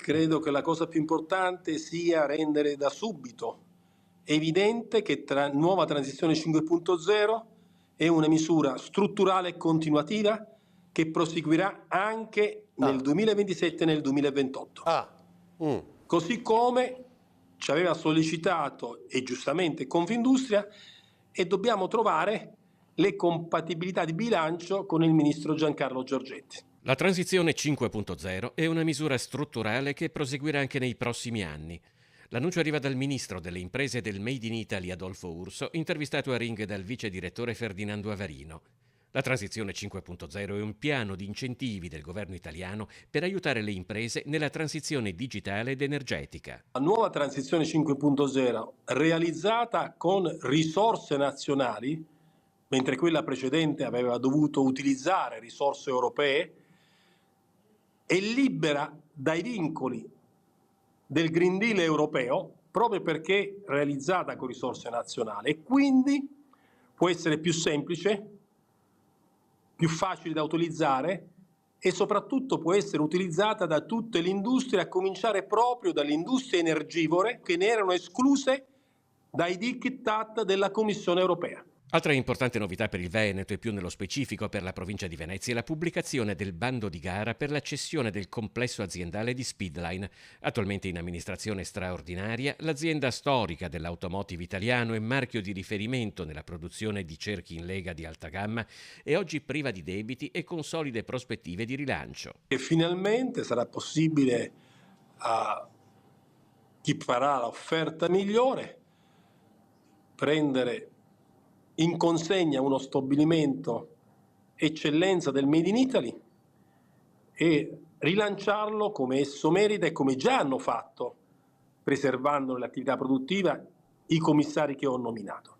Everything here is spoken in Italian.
Credo che la cosa più importante sia rendere da subito evidente che nuova transizione 5.0 è una misura strutturale e continuativa che proseguirà anche nel 2027 e nel 2028. Così come ci aveva sollecitato, e giustamente, Confindustria, e dobbiamo trovare le compatibilità di bilancio con il ministro Giancarlo Giorgetti. La transizione 5.0 è una misura strutturale che proseguirà anche nei prossimi anni. L'annuncio arriva dal ministro delle imprese del Made in Italy Adolfo Urso, intervistato a Ring dal vice direttore Ferdinando Avarino. La transizione 5.0 è un piano di incentivi del governo italiano per aiutare le imprese nella transizione digitale ed energetica. La nuova transizione 5.0, realizzata con risorse nazionali, mentre quella precedente aveva dovuto utilizzare risorse europee, è libera dai vincoli del Green Deal europeo, proprio perché realizzata con risorse nazionali, e quindi può essere più semplice, più facile da utilizzare e soprattutto può essere utilizzata da tutte le industrie, a cominciare proprio dalle industrie energivore che ne erano escluse dai diktat della Commissione europea. Altra importante novità per il Veneto e più nello specifico per la provincia di Venezia è la pubblicazione del bando di gara per la cessione del complesso aziendale di Speedline. Attualmente in amministrazione straordinaria, l'azienda storica dell'automotive italiano e marchio di riferimento nella produzione di cerchi in lega di alta gamma è oggi priva di debiti e con solide prospettive di rilancio. E finalmente sarà possibile a chi farà l'offerta migliore prendere in consegna uno stabilimento eccellenza del Made in Italy e rilanciarlo come esso merita e come già hanno fatto, preservando l'attività produttiva, i commissari che ho nominato.